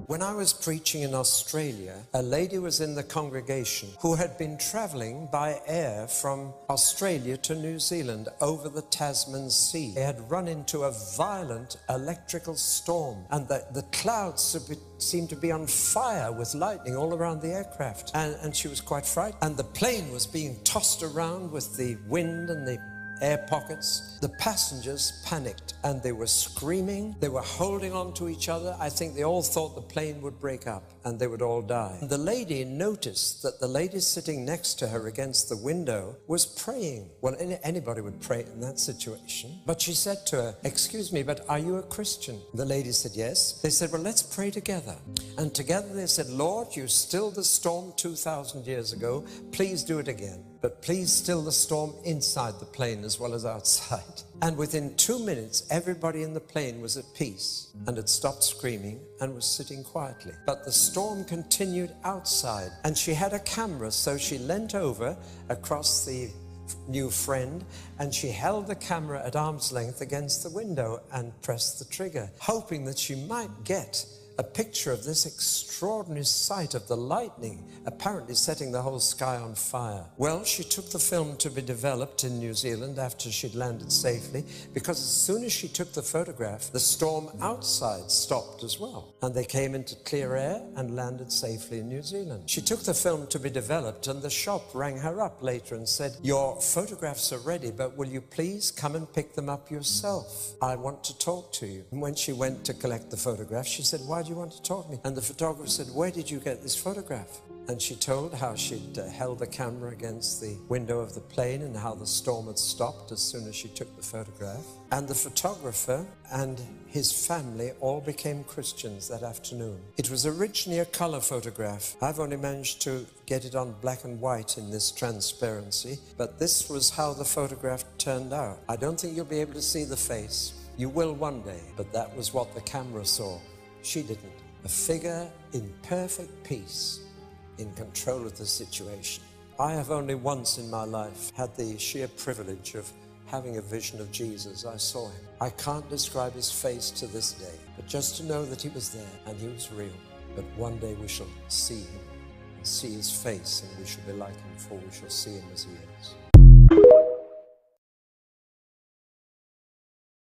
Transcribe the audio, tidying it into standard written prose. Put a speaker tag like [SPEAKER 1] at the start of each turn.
[SPEAKER 1] When I was preaching in Australia, a lady was in the congregation who had been traveling by air from Australia to New Zealand over the Tasman Sea. They had run into a violent electrical storm, and the clouds seemed to be on fire with lightning all around the aircraft. And she was quite frightened. And the plane was being tossed around with the wind and the air pockets. The passengers panicked and they were screaming. They were holding on to each other. I think they all thought the plane would break up and they would all die. And the lady noticed that the lady sitting next to her against the window was praying. Well, anybody would pray in that situation. But she said to her, "Excuse me, but are you a Christian?" The lady said, "Yes." They said, "Well, let's pray together." And together they said, "Lord, you stilled the storm 2,000 years ago. Please do it again. But please still the storm inside the plane as well as outside." And within 2 minutes, everybody in the plane was at peace and had stopped screaming and was sitting quietly. But the storm continued outside, and she had a camera, so she leant over across the new friend and she held the camera at arm's length against the window and pressed the trigger, hoping that she might get a picture of this extraordinary sight of the lightning apparently setting the whole sky on fire. Well, she took the film to be developed in New Zealand after she'd landed safely, because as soon as she took the photograph, the storm outside stopped as well, and they came into clear air and landed safely in New Zealand. She took the film to be developed, and the shop rang her up later and said, "Your photographs are ready, but will you please come and pick them up yourself? I want to talk to you." And when she went to collect the photograph, she said, "Why do you want to talk to me?" And the photographer said, "Where did you get this photograph?" And she told how she'd held the camera against the window of the plane and how the storm had stopped as soon as she took the photograph. And the photographer and his family all became Christians that afternoon. It was originally a color photograph. I've only managed to get it on black and white in this transparency, but this was how the photograph turned out. I don't think you'll be able to see the face. You will one day, but that was what the camera saw. She didn't. A figure in perfect peace, in control of the situation. I have only once in my life had the sheer privilege of having a vision of Jesus. I saw him. I can't describe his face to this day, but just to know that he was there and he was real. But one day we shall see him and see his face, and we shall be like him, for we shall see him as he is.